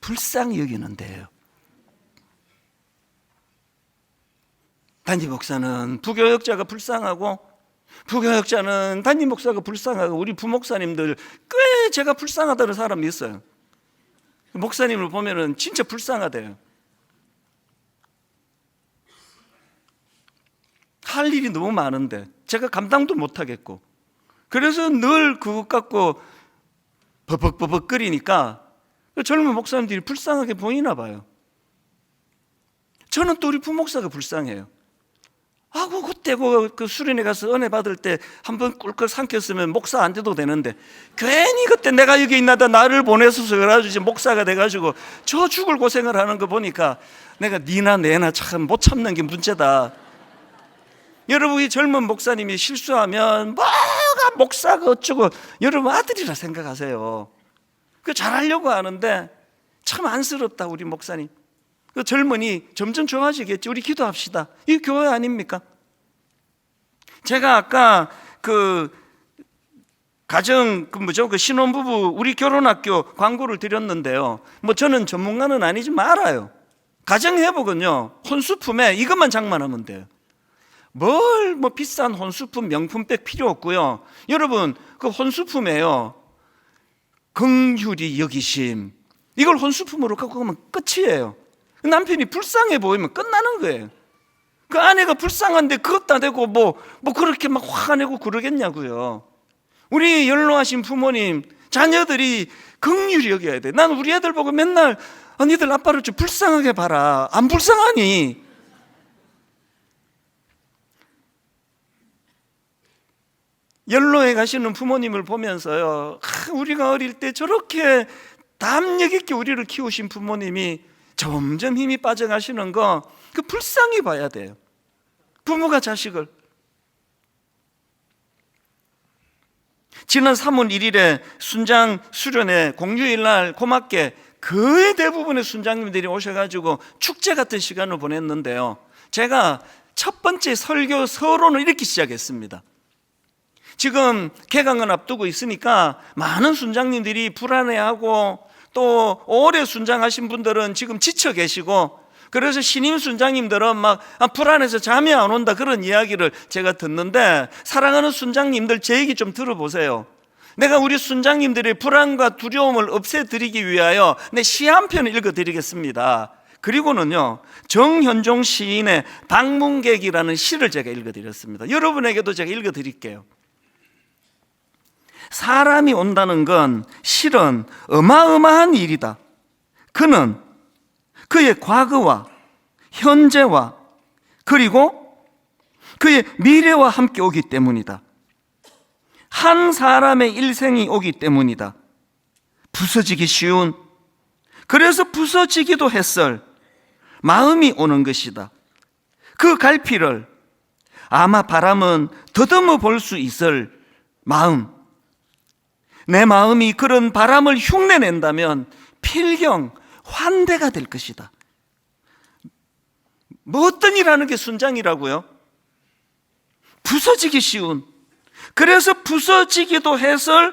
불쌍히 여기는 데예요. 담임 목사는 부교역자가 불쌍하고, 부교역자는 담임 목사가 불쌍하고, 우리 부목사님들 꽤 제가 불쌍하다는 사람이 있어요. 목사님을 보면은 진짜 불쌍하대요. 할 일이 너무 많은데 제가 감당도 못하겠고, 그래서 늘 그것 갖고 버벅버벅거리니까 젊은 목사님들이 불쌍하게 보이나 봐요. 저는 또 우리 부목사가 불쌍해요. 그때 그 수련회 가서 은혜 받을 때 한번 꿀꺽 삼켰으면 목사 안 돼도 되는데, 괜히 그때 내가 여기 있나다 나를 보내서서 그래가지고 목사가 돼가지고 저 죽을 고생을 하는 거 보니까 내가 니나 내나 참 못 참는 게 문제다. 여러분, 이 젊은 목사님이 실수하면 뭐가 목사가 어쩌고, 여러분 아들이라 생각하세요. 그 잘하려고 하는데 참 안쓰럽다 우리 목사님. 그 젊은이 점점 좋아지겠지. 우리 기도합시다. 이 교회 아닙니까? 제가 아까 그 신혼부부 우리 결혼학교 광고를 드렸는데요. 저는 전문가는 아니지만 알아요. 가정회복은요, 혼수품에 이것만 장만하면 돼요. 비싼 혼수품 명품백 필요 없고요. 여러분, 그 혼수품에요, 긍휼히 여기심, 이걸 혼수품으로 갖고 가면 끝이에요. 남편이 불쌍해 보이면 끝나는 거예요. 그 아내가 불쌍한데 그것도 안 되고 그렇게 막 화가 내고 그러겠냐고요. 우리 연로하신 부모님, 자녀들이 긍휼히 여겨야 돼. 난 우리 애들 보고 맨날 니들 아빠를 좀 불쌍하게 봐라. 안 불쌍하니? 연로에 가시는 부모님을 보면서요, 우리가 어릴 때 저렇게 담력 있게 우리를 키우신 부모님이 점점 힘이 빠져가시는 거, 그 불쌍히 봐야 돼요. 부모가 자식을. 지난 3월 1일에 순장 수련회 공휴일날 고맙게 거의 대부분의 순장님들이 오셔가지고 축제 같은 시간을 보냈는데요, 제가 첫 번째 설교 서론을 이렇게 시작했습니다. 지금 개강을 앞두고 있으니까 많은 순장님들이 불안해하고 또 오래 순장하신 분들은 지금 지쳐 계시고, 그래서 신임 순장님들은 막 불안해서 잠이 안 온다 그런 이야기를 제가 듣는데, 사랑하는 순장님들 제 얘기 좀 들어보세요. 내가 우리 순장님들의 불안과 두려움을 없애드리기 위하여 내 시 한 편을 읽어드리겠습니다. 그리고는요, 정현종 시인의 방문객이라는 시를 제가 읽어드렸습니다. 여러분에게도 제가 읽어드릴게요. 사람이 온다는 건 실은 어마어마한 일이다. 그는 그의 과거와 현재와 그리고 그의 미래와 함께 오기 때문이다. 한 사람의 일생이 오기 때문이다. 부서지기 쉬운, 그래서 부서지기도 했을 마음이 오는 것이다. 그 갈피를 아마 바람은 더듬어 볼 수 있을 마음, 내 마음이 그런 바람을 흉내낸다면 필경 환대가 될 것이다. 뭐 어떤 일 하는 게 순장이라고요? 부서지기 쉬운, 그래서 부서지기도 했을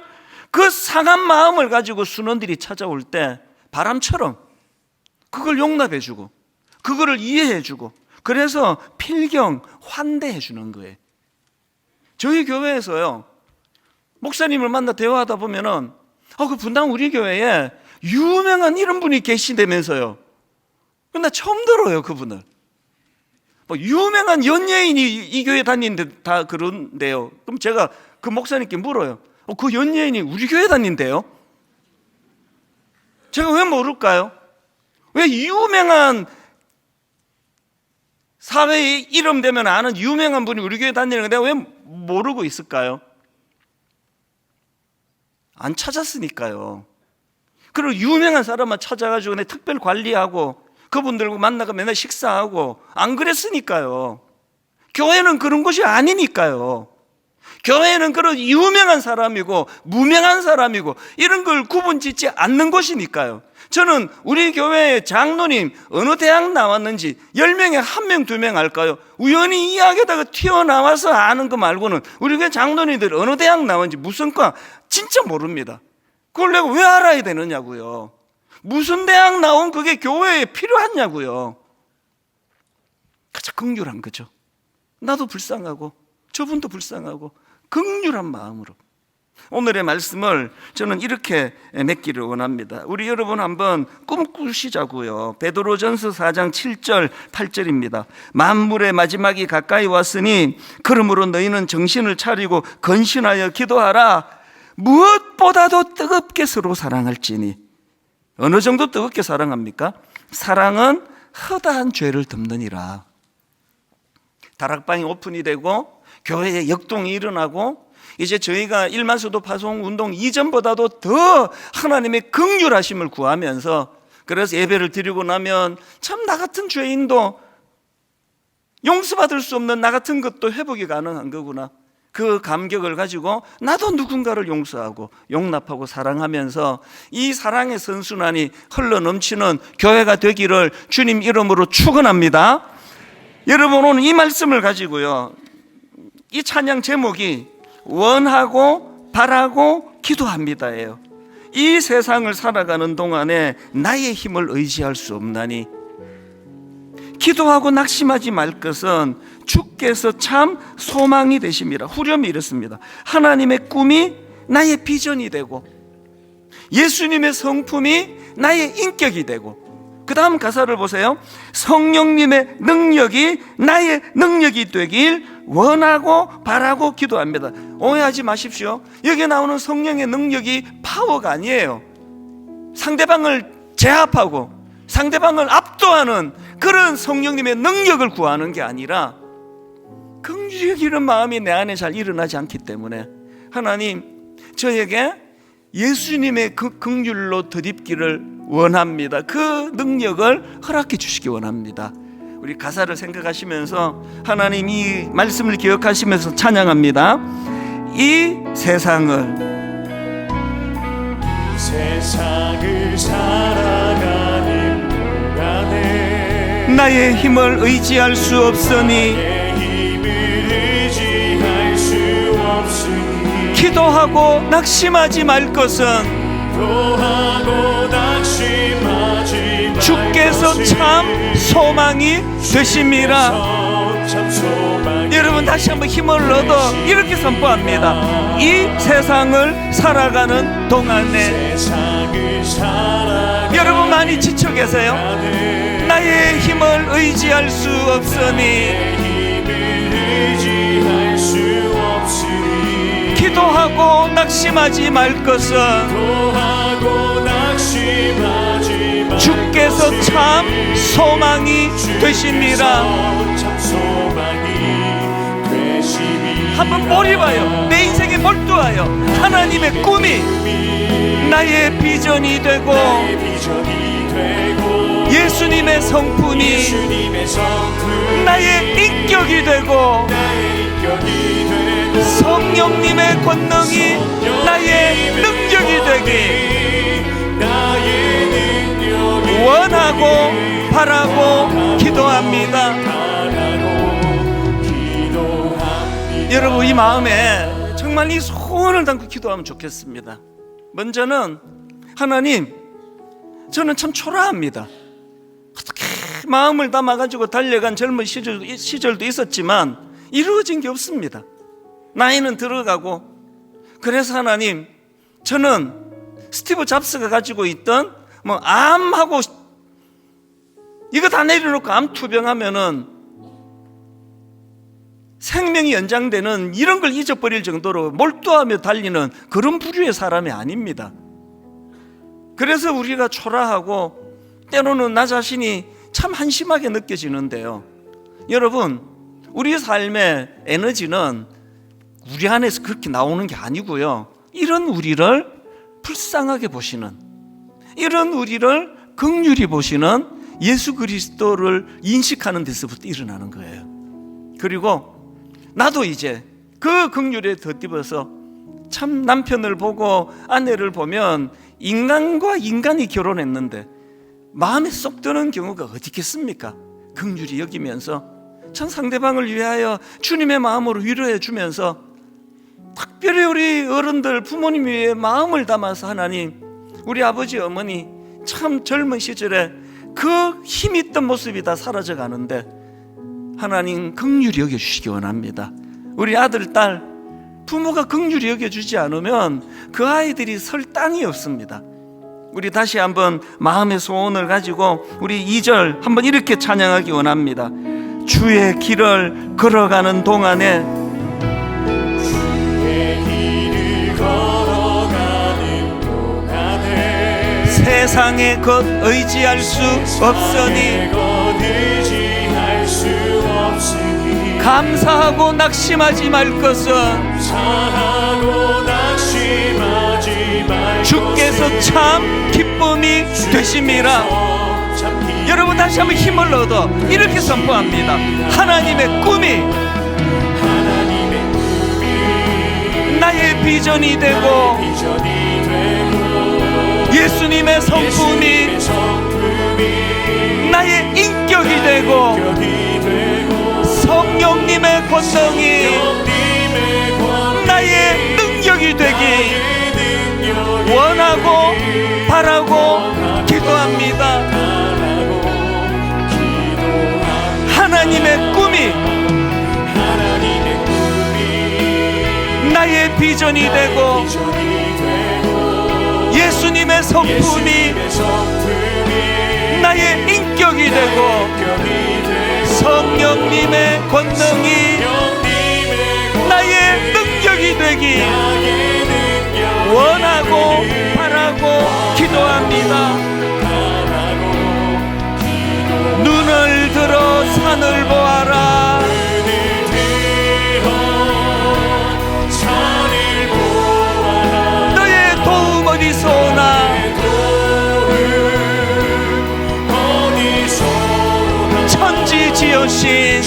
그 상한 마음을 가지고 순원들이 찾아올 때 바람처럼 그걸 용납해주고 그거를 이해해주고, 그래서 필경 환대해주는 거예요. 저희 교회에서요, 목사님을 만나 대화하다 보면은 그 분당 우리 교회에 유명한 이런 분이 계시다면서요. 근데 처음 들어요, 그분을. 뭐 유명한 연예인이 이 교회 다니는데 다 그런데요. 그럼 제가 그 목사님께 물어요. 그 연예인이 우리 교회 다닌대요? 제가 왜 모를까요? 왜 유명한 사회에 이름 되면 아는 유명한 분이 우리 교회 다니는 거 내가 왜 모르고 있을까요? 안 찾았으니까요. 그리고 유명한 사람만 찾아가지고 내 특별 관리하고 그분들과 만나고 맨날 식사하고 안 그랬으니까요. 교회는 그런 곳이 아니니까요. 교회는 그런 유명한 사람이고 무명한 사람이고 이런 걸 구분짓지 않는 곳이니까요. 저는 우리 교회의 장로님 어느 대학 나왔는지 10명에 1명, 2명 알까요? 우연히 이야기하다가 튀어나와서 아는 거 말고는 우리 교회 장로님들 어느 대학 나왔는지 무슨 과 진짜 모릅니다. 그걸 내가 왜 알아야 되느냐고요. 무슨 대학 나온 그게 교회에 필요하냐고요. 가장 긍휼한 거죠. 나도 불쌍하고 저분도 불쌍하고 긍휼한 마음으로 오늘의 말씀을 저는 이렇게 맺기를 원합니다. 우리 여러분 한번 꿈꾸시자고요. 베드로전서 4장 7절 8절입니다. 만물의 마지막이 가까이 왔으니 그러므로 너희는 정신을 차리고 건신하여 기도하라. 무엇보다도 뜨겁게 서로 사랑할지니. 어느 정도 뜨겁게 사랑합니까? 사랑은 허다한 죄를 덮느니라. 다락방이 오픈이 되고 교회에 역동이 일어나고 이제 저희가 일만수도 파송 운동 이전보다도 더 하나님의 긍휼하심을 구하면서, 그래서 예배를 드리고 나면 참 나 같은 죄인도 용서받을 수 없는 나 같은 것도 회복이 가능한 거구나, 그 감격을 가지고 나도 누군가를 용서하고 용납하고 사랑하면서 이 사랑의 선순환이 흘러넘치는 교회가 되기를 주님 이름으로 축원합니다. 여러분, 오늘 이 말씀을 가지고요, 이 찬양 제목이 원하고 바라고 기도합니다예요. 이 세상을 살아가는 동안에 나의 힘을 의지할 수 없나니 기도하고 낙심하지 말 것은 주께서 참 소망이 되심이라. 후렴이 이렇습니다. 하나님의 꿈이 나의 비전이 되고 예수님의 성품이 나의 인격이 되고, 그 다음 가사를 보세요. 성령님의 능력이 나의 능력이 되길 원하고 바라고 기도합니다. 오해하지 마십시오. 여기 나오는 성령의 능력이 파워가 아니에요. 상대방을 제압하고 상대방을 압도하는 그런 성령님의 능력을 구하는 게 아니라, 긍휼히 여기는 마음이 내 안에 잘 일어나지 않기 때문에 하나님, 저에게 예수님의 그 긍휼로 덧입기를 원합니다. 그 능력을 허락해 주시기 원합니다. 우리 가사를 생각하시면서 하나님 이 말씀을 기억하시면서 찬양합니다. 이 세상을 살아가는 동안에 나의 힘을 의지할 수 없으니 기도하고 낙심하지 말 것은 주께서 참 소망이 되심이라. 여러분 다시 한번 힘을 얻어 이렇게 선포합니다. 이 세상을 살아가는 동안에 여러분 많이 지쳐 계세요? 나의 힘을 의지할 수 없으니 기도하고 낙심하지 말 것은 주께서 참 소망이 되심이라. 한번 몰입하여 내 인생에 몰두하여 하나님의 꿈이 나의 비전이 되고 예수님의 성품이 나의 인격이 되고 성령님의 권능이 나의 능력이 되기 원하고 바라고 기도합니다. 여러분 이 마음에 정말 이 소원을 담고 기도하면 좋겠습니다. 먼저는 하나님, 저는 참 초라합니다. 어떻게 마음을 담아가지고 달려간 젊은 시절도 있었지만 이루어진 게 없습니다. 나이는 들어가고. 그래서 하나님, 저는 스티브 잡스가 가지고 있던 암하고 이거 다 내려놓고 암 투병하면은 생명이 연장되는 이런 걸 잊어버릴 정도로 몰두하며 달리는 그런 부류의 사람이 아닙니다. 그래서 우리가 초라하고 때로는 나 자신이 참 한심하게 느껴지는데요. 여러분, 우리 삶의 에너지는 우리 안에서 그렇게 나오는 게 아니고요, 이런 우리를 불쌍하게 보시는, 이런 우리를 긍휼히 보시는 예수 그리스도를 인식하는 데서부터 일어나는 거예요. 그리고 나도 이제 그 긍휼에 덧입어서 참 남편을 보고 아내를 보면 인간과 인간이 결혼했는데 마음에 쏙 드는 경우가 어디 있겠습니까? 긍휼히 여기면서 참 상대방을 위하여 주님의 마음으로 위로해 주면서 특별히 우리 어른들 부모님 위해 마음을 담아서 하나님, 우리 아버지 어머니 참 젊은 시절에 그 힘있던 모습이 다 사라져 가는데 하나님 긍휼히 여겨주시기 원합니다. 우리 아들, 딸 부모가 긍휼히 여겨주지 않으면 그 아이들이 설 땅이 없습니다. 우리 다시 한번 마음의 소원을 가지고 우리 2절 한번 이렇게 찬양하기 원합니다. 주의 길을 걸어가는 동안에, 세상의 것 의지할 수 없으니 감사하고 낙심하지 말 것은 주께서 참 기쁨이 되심이라. 여러분 다시 한번 힘을 얻어 이렇게 선포합니다. 하나님의 꿈이 나의 비전이 되고 예수님의 성품이 나의 인격이 되고 성령님의 권능이 나의 능력이 되기 원하고 바라고 기도합니다. 하나님의 꿈이 나의 비전이 되고 예수님의 성품이 나의 인격이 되고 성령님의 권능이 나의 능력이 되기 원하고 바라고 기도합니다. 눈을 들어 산을 보아라. 너의 도움 어디서 오나? 천지 지으신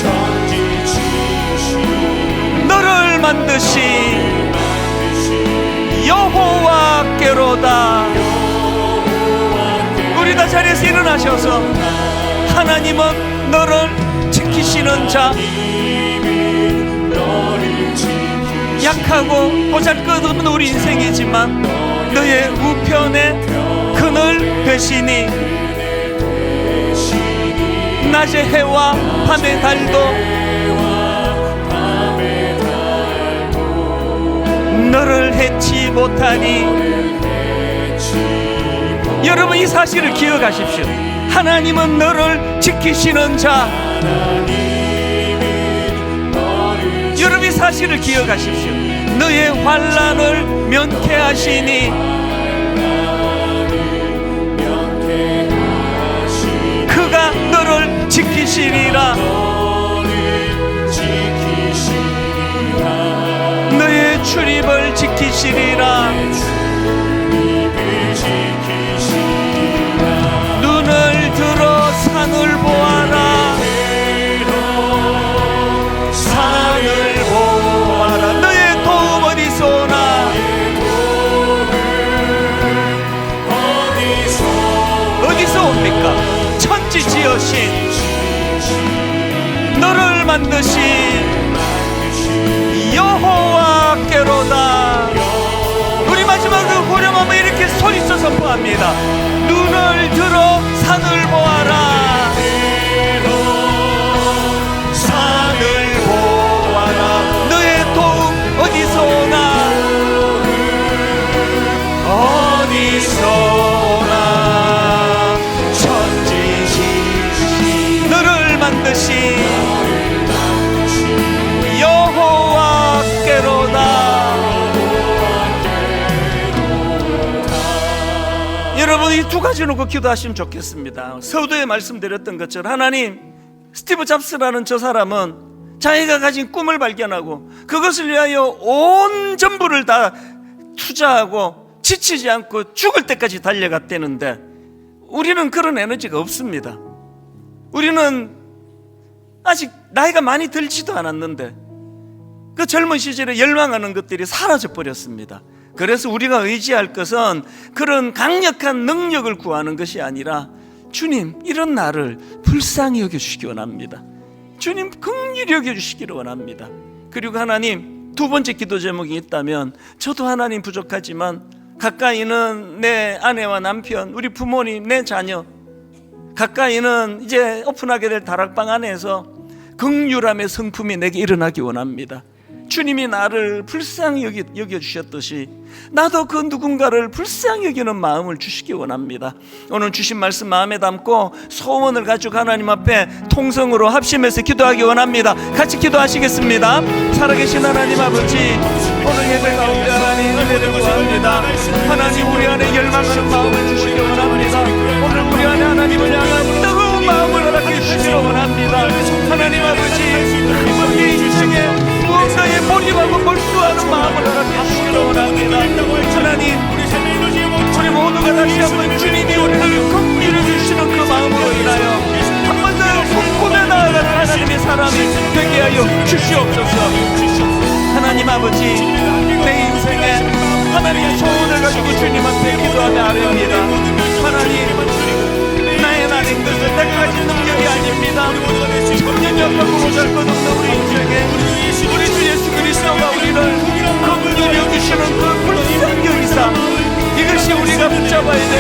너를 만드신 여호와께로다. 우리 다 자리에서 일어나셔서 하나님은 너를 지키시는 자, 약하고 보잘것없는 우리 인생이지만 너의 우편에 그늘 되시니 낮의 해와 밤의 달도 너를 해치 못하니. 여러분, 이 사실을 기억하십시오. 하나님은 너를 지키시는 자. 여러분, 이 사실을 기억하십시오. 너의 환난을 면케하시니 그가 너를 지키시리라. 너의 출입을 지키시리라. 눈을 들어 산을 보아라. 산을 보아라. 너의 도움 어디서 오나? 어디서 옵니까? 천지지으신 너를 만드신 여호와께로다. 우리 마지막으로 후렴하면 이렇게 소리쳐 선포합니다. 눈을 들어 산을 보아라. 산을 보아라. 너의 도움 어디서 오나? 어디서 오나? 천지지으신 너를 만드신 여러분, 이 두 가지 놓고 기도하시면 좋겠습니다. 서두에 말씀드렸던 것처럼 하나님, 스티브 잡스라는 저 사람은 자기가 가진 꿈을 발견하고 그것을 위하여 온 전부를 다 투자하고 지치지 않고 죽을 때까지 달려갔다는데 우리는 그런 에너지가 없습니다. 우리는 아직 나이가 많이 들지도 않았는데 그 젊은 시절에 열망하는 것들이 사라져 버렸습니다. 그래서 우리가 의지할 것은 그런 강력한 능력을 구하는 것이 아니라 주님, 이런 나를 불쌍히 여겨주시기 원합니다. 주님, 긍휼히 여겨주시기를 원합니다. 그리고 하나님, 두 번째 기도 제목이 있다면 저도 하나님 부족하지만 가까이는 내 아내와 남편, 우리 부모님, 내 자녀, 가까이는 이제 오픈하게 될 다락방 안에서 긍휼함의 성품이 내게 일어나기 원합니다. 주님이 나를 불쌍히 여겨주셨듯이 나도 그 누군가를 불쌍히 여기는 마음을 주시기 원합니다. 오늘 주신 말씀 마음에 담고 소원을 가지고 하나님 앞에 통성으로 합심해서 기도하기 원합니다. 같이 기도하시겠습니다. 살아계신 하나님 아버지, 오늘 예배 가운데 하나님 은혜를 구합니다. 하나님, 우리 안에 열망하는 마음을 주시기 원합니다. 오늘 우리 안에 하나님을 향한 뜨거운 마음을 허락해 주시기 원합니다. 하나님 아버지, 우리 인생에 무언가에 몰입하고 몰두하는 마음을 허락해 주시기 원합니다. 하나님, 우리 모두가 다시 한번 주님이 우리를 긍휼히 주시는 그 마음으로 인하여 한 번 더 꿈꾸며 나아가는 하나님의 사람이 되게 하여 주시옵소서. 하나님 아버지, 내 인생에 하나님의 소원을 가지고 주님 앞에 기도하며 아뢰옵니다. 하나님, 나의 나는 것은 내가 가진 능력이 아닙니다. 천년 역하고 보잘것없는 우리 인생에 우리 주 예수 그리스도가 우리를 긍휼히 여기시는 그 불쌍히 여기사 이것이 우리가 붙잡아야 될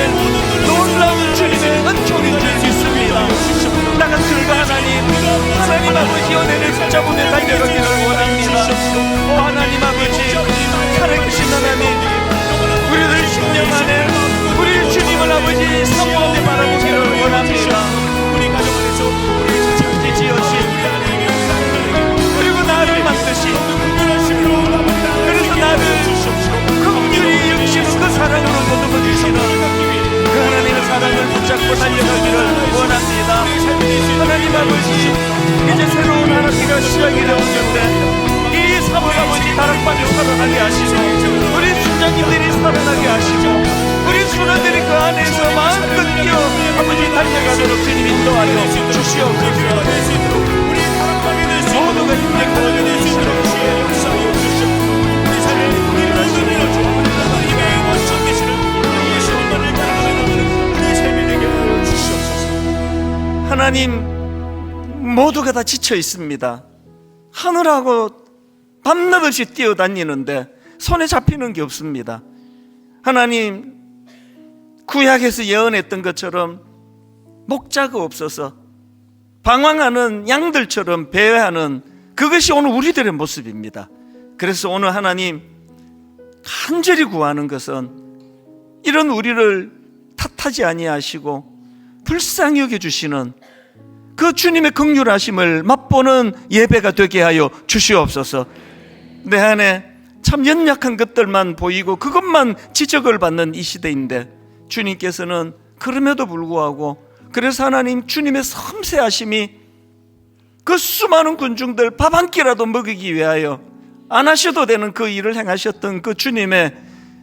놀라운 주님의 은총인 줄 믿습니다. 나같은 하나님 아버지 은혜를 붙잡으며 달려가기를 원합니다. 오 하나님 아버지, 살아계신 하나님, 우리들 심령 안에 우리 주님을 아버지 사모하며 바라보기를 원합니다. 천지 지으신 그리고 나를 만드신, 그래서 나를 긍휼히 여기시는 그 사랑으로 보듬어 주시는 그 하나님의 사랑을 붙잡고 달려가기를 원합니다. 하나님 아버지, 이제 새로운 한 학기가 시작이 되었는데 이 사모 아버지 다락방을 살아나게 하시고 우리 순장님들이 살아나게 하시고 우리 순원들이 그 안에서 마음껏 뛰어 아버지 달려가도록 주님 인도하여 주시옵소서. 모두가 힘내고 주시옵소서. 하나님, 모두가 다 지쳐 있습니다. 하늘하고 밤낮없이 뛰어다니는데 손에 잡히는 게 없습니다. 하나님, 구약에서 예언했던 것처럼 목자가 없어서 방황하는 양들처럼 배회하는 그것이 오늘 우리들의 모습입니다. 그래서 오늘 하나님 간절히 구하는 것은 이런 우리를 탓하지 아니하시고 불쌍히 여겨주시는 그 주님의 긍휼하심을 맛보는 예배가 되게 하여 주시옵소서. 내 안에 참 연약한 것들만 보이고 그것만 지적을 받는 이 시대인데 주님께서는 그럼에도 불구하고, 그래서 하나님 주님의 섬세하심이 그 수많은 군중들 밥 한 끼라도 먹이기 위하여 안 하셔도 되는 그 일을 행하셨던 그 주님의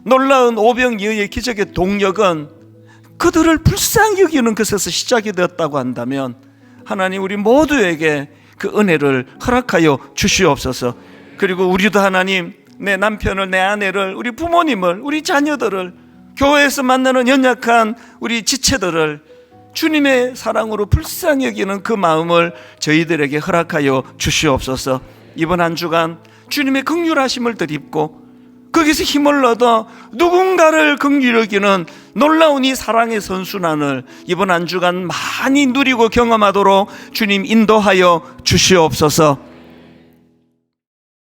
놀라운 오병이어의 기적의 동력은 그들을 불쌍히 여기는 것에서 시작이 되었다고 한다면 하나님 우리 모두에게 그 은혜를 허락하여 주시옵소서. 그리고 우리도 하나님, 내 남편을, 내 아내를, 우리 부모님을, 우리 자녀들을, 교회에서 만나는 연약한 우리 지체들을 주님의 사랑으로 불쌍히 여기는 그 마음을 저희들에게 허락하여 주시옵소서. 이번 한 주간 주님의 긍휼하심을 덧입고 거기서 힘을 얻어 누군가를 긍휼히 여기는 놀라운 이 사랑의 선순환을 이번 한 주간 많이 누리고 경험하도록 주님 인도하여 주시옵소서.